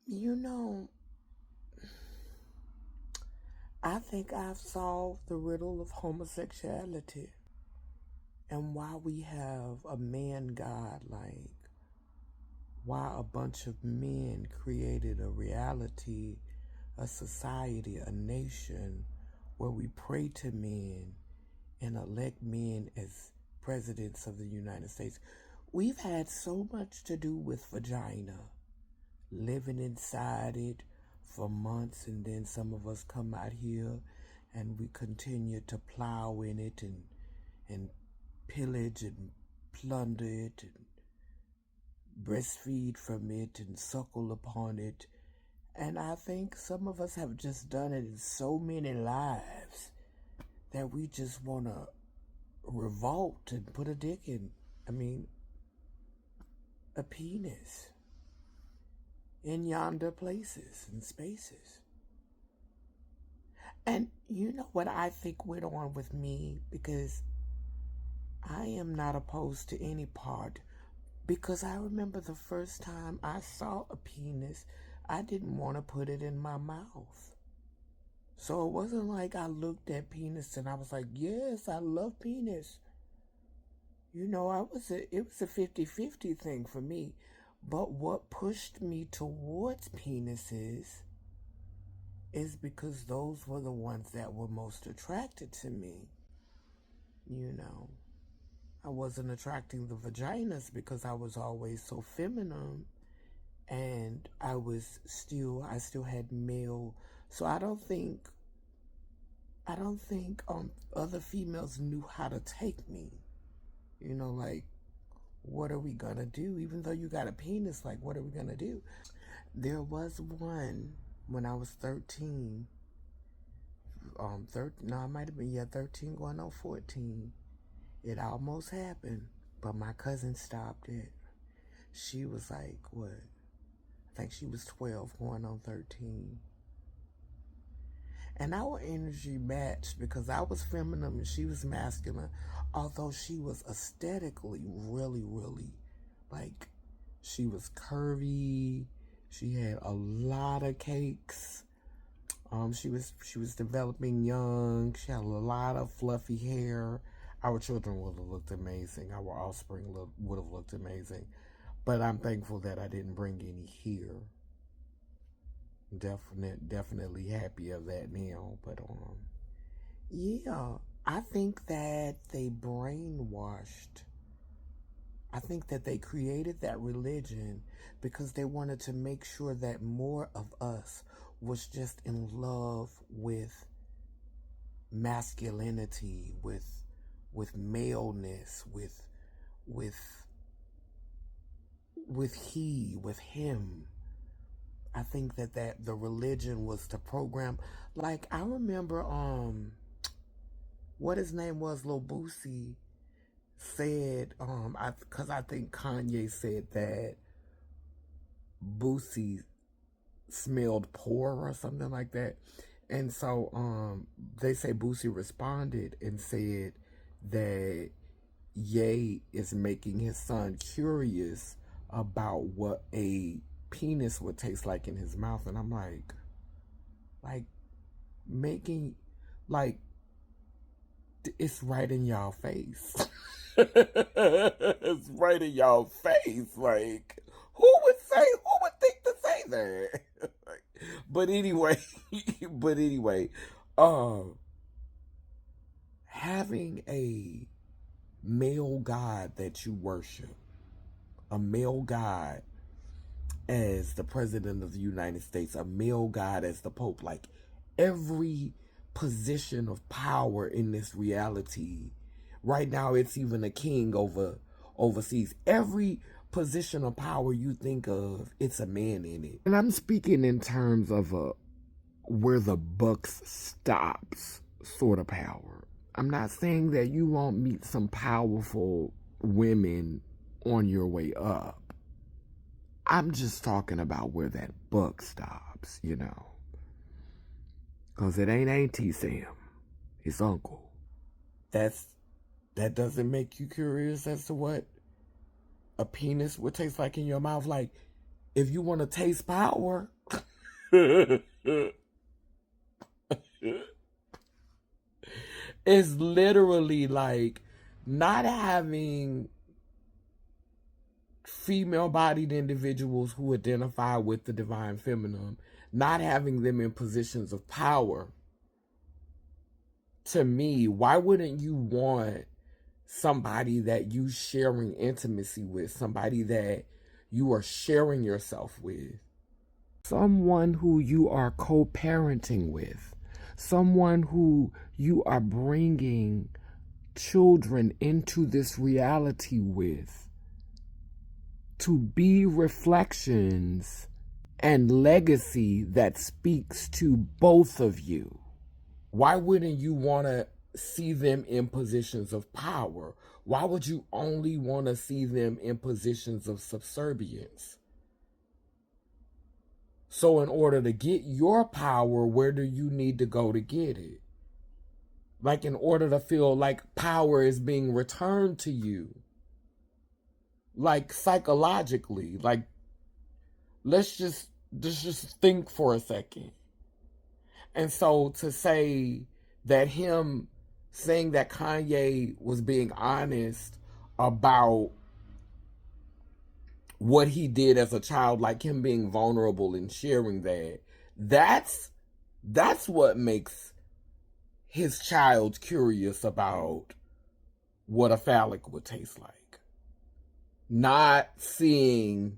You know, I think I've solved the riddle of homosexuality and why we have a man god, like why a bunch of men created a reality, a society, a nation where we pray to men and elect men as presidents of the United States. We've had so much to do with vagina, living inside it for months, and then some of us come out here and we continue to plow in it and pillage and plunder it and breastfeed from it and suckle upon it. And I think some of us have just done it in so many lives that we just want to revolt and put a dick in, I mean, a penis in yonder places and spaces. And you know what I think went on with me? Because I am not opposed to any part. Because I remember the first time I saw a penis, I didn't want to put it in my mouth. So it wasn't like I looked at penis and I was like, yes, I love penis. You know, it was a 50-50 thing for me. But what pushed me towards penises is because those were the ones that were most attracted to me. You know, I wasn't attracting the vaginas because I was always so feminine, and I still had male. So I don't think other females knew how to take me. You know, like, what are we gonna do? Even though you got a penis, like, what are we gonna do? There was one when I was 13. No, I might have been, yeah, 13 going on 14. It almost happened, but my cousin stopped it. She was like, what? I think she was 12 going on 13. And our energy matched because I was feminine and she was masculine, although she was aesthetically really, really, like, she was curvy. She had a lot of cakes. She was developing young. She had a lot of fluffy hair. Our children would have looked amazing. Our offspring would have looked amazing. But I'm thankful that I didn't bring any here. Definitely happy of that now. But yeah, I think that they brainwashed. I think that they created that religion because they wanted to make sure that more of us was just in love with masculinity, with maleness, with with him. I think that the religion was to program. Like, I remember what his name was, Lil Boosie said, because I think Kanye said that Boosie smelled poor or something like that. And so they say Boosie responded and said that Ye is making his son curious about what a penis would taste like in his mouth. And I'm like making, like, it's right in y'all face. It's right in y'all face. Like, who would think to say that? But anyway, but anyway, um, having a male god that you worship, a male god as the president of the United States, a male god as the Pope, like every position of power in this reality. Right now, it's even a king overseas. Every position of power you think of, it's a man in it. And I'm speaking in terms of where the buck stops sort of power. I'm not saying that you won't meet some powerful women on your way up. I'm just talking about where that buck stops, you know. Because it ain't Auntie Sam, it's Uncle. That doesn't make you curious as to what a penis would taste like in your mouth. Like, if you want to taste power, it's literally like not having female-bodied individuals who identify with the divine feminine, not having them in positions of power. To me, why wouldn't you want somebody that you sharing intimacy with, somebody that you are sharing yourself with, someone who you are co-parenting with, someone who you are bringing children into this reality with, to be reflections and legacy that speaks to both of you? Why wouldn't you want to see them in positions of power? Why would you only want to see them in positions of subservience? So in order to get your power, where do you need to go to get it? Like in order to feel like power is being returned to you. Like psychologically, like let's just think for a second. And so to say that him saying that Kanye was being honest about what he did as a child, like him being vulnerable and sharing that's what makes his child curious about what a phallic would taste like. Not seeing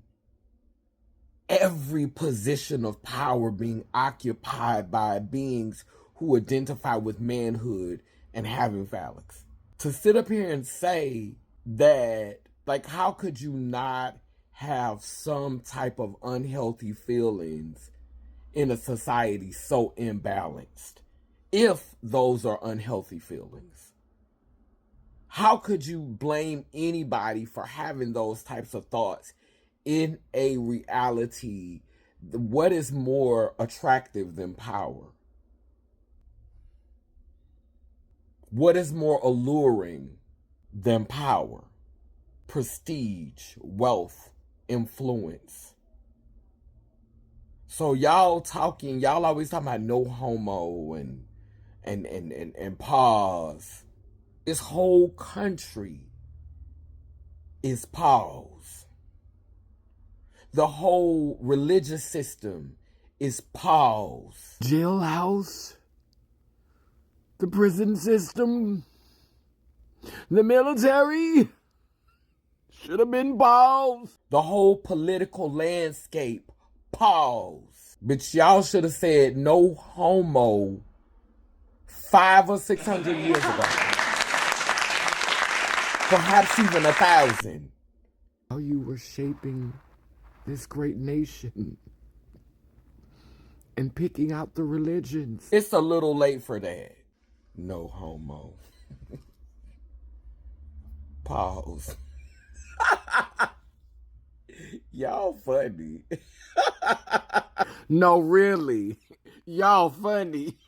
every position of power being occupied by beings who identify with manhood and having phallics. To sit up here and say that, like, how could you not have some type of unhealthy feelings in a society so imbalanced if those are unhealthy feelings? How could you blame anybody for having those types of thoughts in a reality? What is more attractive than power? What is more alluring than power? Prestige, wealth, influence. So y'all always talking about no homo and pause. This whole country is pause. The whole religious system is pause. Jailhouse, the prison system, the military should have been paused. The whole political landscape, pause. But y'all should have said no homo 500 or 600 years ago. Perhaps even 1,000. How you were shaping this great nation and picking out the religions. It's a little late for that. No homo. Pause. Y'all funny. No, really. Y'all funny.